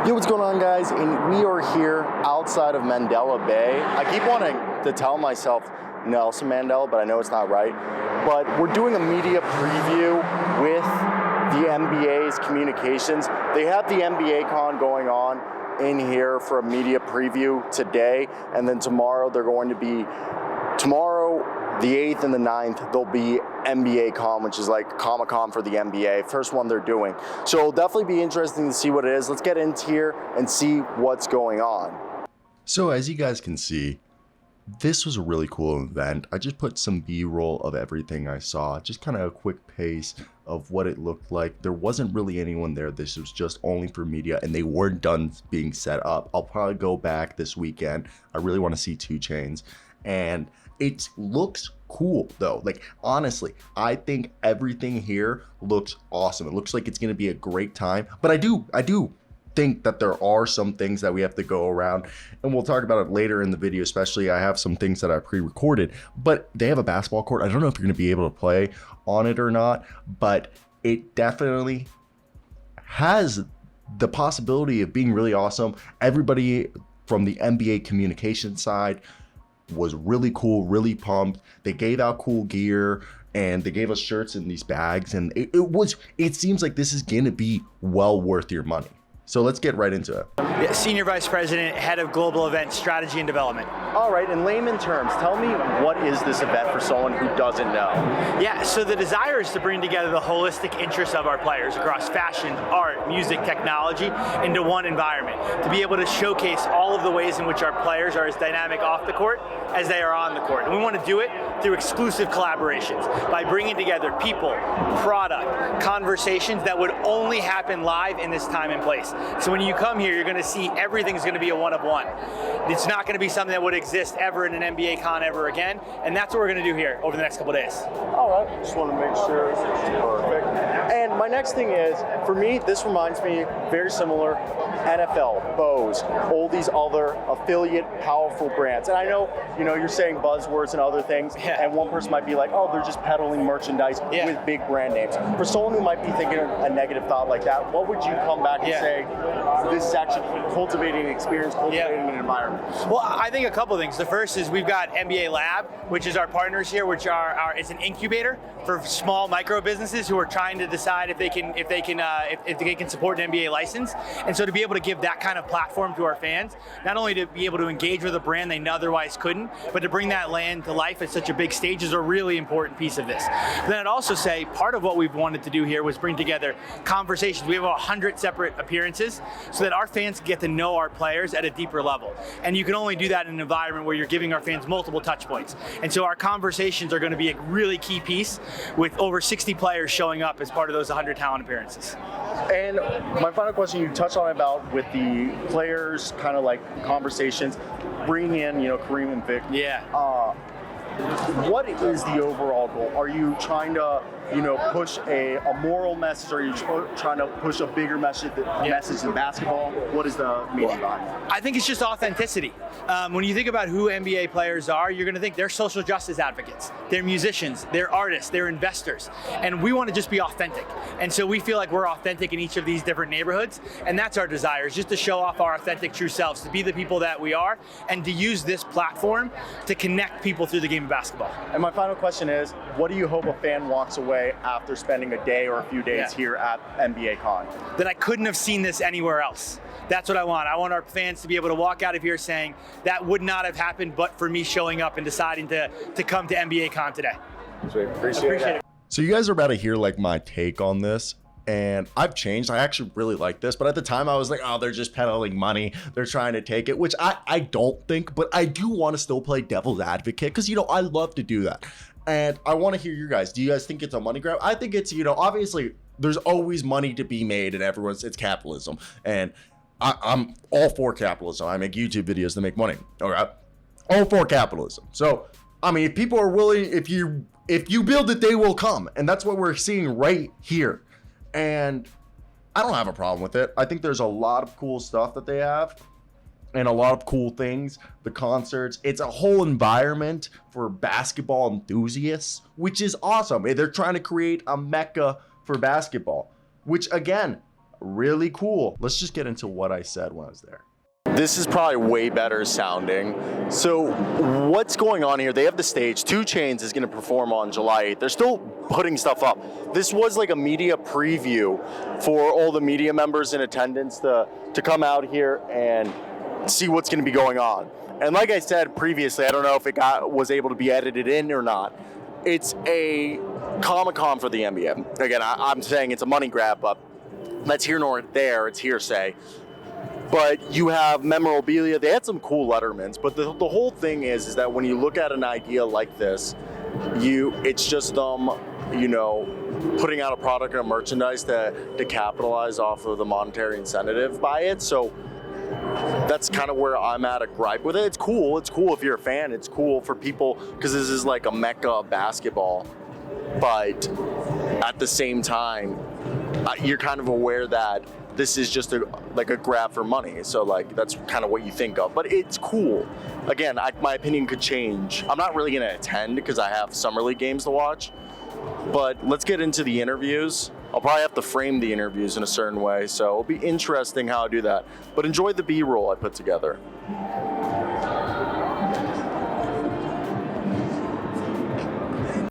Yo, what's going on, guys? And we are here outside of Mandela Bay. I keep wanting to tell myself Nelson Mandela, but I know it's not right. But we're doing a media preview with the NBA's communications. They have the NBA Con going on in here for a media preview today, and then tomorrow they're going to be, the 8th and the 9th, there'll be NBA Con, which is like Comic-Con for the NBA, first one they're doing. So it'll definitely be interesting to see what it is. Let's get into here and see what's going on. So as you guys can see, this was a really cool event. I just put some B-roll of everything I saw, just kind of a quick pace of what it looked like. There wasn't really anyone there. This was just only for media, and they weren't done being set up. I'll probably go back this weekend. I really want to see 2 Chainz, and it looks cool though. Like, honestly, I think everything here looks awesome. It looks like it's going to be a great time, but I do think that there are some things that we have to go around, and we'll talk about it later in the video. Especially, I have some things that I pre-recorded, but they have a basketball court. I don't know if you're going to be able to play on it or not, but it definitely has the possibility of being really awesome. Everybody from the NBA communication side was really cool, really pumped. They gave out cool gear, and they gave us shirts in these bags, and it seems like this is gonna be well worth your money. So let's get right into it. Yeah, Senior Vice President, Head of Global Event Strategy and Development. All right, in layman terms, tell me, what is this event for someone who doesn't know? Yeah, so the desire is to bring together the holistic interests of our players across fashion, art, music, technology into one environment, to be able to showcase all of the ways in which our players are as dynamic off the court as they are on the court. And we want to do it through exclusive collaborations, by bringing together people, product, conversations that would only happen live in this time and place. So when you come here, you're going to see everything's going to be a one-of-one. It's not going to be something that would exist ever in an NBA Con ever again, and that's what we're going to do here over the next couple days. All right, just want to make sure it's perfect. And my next thing is, for me, this reminds me very similar, NFL, Bose, all these other affiliate powerful brands. And I know, you're saying buzzwords and other things, and one person might be like, oh, they're just peddling merchandise with big brand names. For someone who might be thinking a negative thought like that, what would you come back and say, this is actually cultivating an experience, cultivating an environment? Well, I think a couple of things. The first is we've got NBA Lab, which is our partners here, which it's an incubator for small micro businesses who are trying to decide if they can support an NBA license. And so to be able to give that kind of platform to our fans, not only to be able to engage with a brand they otherwise couldn't, but to bring that land to life at such a big stage is a really important piece of this. Then I'd also say part of what we've wanted to do here was bring together conversations. We have 100 separate appearances so that our fans get to know our players at a deeper level. And you can only do that in an environment where you're giving our fans multiple touch points. And so our conversations are going to be a really key piece, with over 60 players showing up as part of those 100 talent appearances. And my final question, you touched on about with the players, kind of like conversations, bringing in, Kareem and Vic. Yeah. What is the overall goal? Are you trying to, push a moral message? Or are you trying to push a bigger message in basketball? What is the meaning behind it? I think it's just authenticity. When you think about who NBA players are, you're going to think they're social justice advocates, they're musicians, they're artists, they're investors, and we want to just be authentic. And so we feel like we're authentic in each of these different neighborhoods, and that's our desire, is just to show off our authentic true selves, to be the people that we are, and to use this platform to connect people through the game of basketball. And my final question is, what do you hope a fan walks away after spending a day or a few days here at NBA Con? That I couldn't have seen this anywhere else. That's what I want. I want our fans to be able to walk out of here saying, that would not have happened but for me showing up and deciding to come to NBA Con today. Appreciate it. So you guys are about to hear like my take on this. And I've changed. I actually really like this. But at the time I was like, oh, they're just peddling money. They're trying to take it, which I don't think. But I do want to still play devil's advocate because, I love to do that. And I want to hear you guys. Do you guys think it's a money grab? I think it's, obviously there's always money to be made, and it's capitalism. And I'm all for capitalism. I make YouTube videos to make money. All right. All for capitalism. So, I mean, if people are willing, if you build it, they will come. And that's what we're seeing right here. And I don't have a problem with it. I think there's a lot of cool stuff that they have and a lot of cool things. The concerts, it's a whole environment for basketball enthusiasts, which is awesome. They're trying to create a mecca for basketball, which again, really cool. Let's just get into what I said when I was there. This is probably way better sounding. So what's going on here? They have the stage. 2 Chainz is going to perform on July 8th. They're still putting stuff up. This was like a media preview for all the media members in attendance to come out here and see what's going to be going on. And like I said previously, I don't know if it was able to be edited in or not. It's a Comic-Con for the NBA. Again, I'm saying it's a money grab, but that's here nor there. It's hearsay. But you have memorabilia. They had some cool Lettermans, but the whole thing is that when you look at an idea like this, it's just them, putting out a product or a merchandise to capitalize off of the monetary incentive by it. So that's kind of where I'm at a gripe with it. It's cool. It's cool if you're a fan. It's cool for people because this is like a mecca of basketball. But at the same time, you're kind of aware that this is just a grab for money. So that's kind of what you think of, but it's cool. Again, my opinion could change. I'm not really gonna attend because I have Summer League games to watch, but let's get into the interviews. I'll probably have to frame the interviews in a certain way. So it'll be interesting how I do that, but enjoy the B-roll I put together.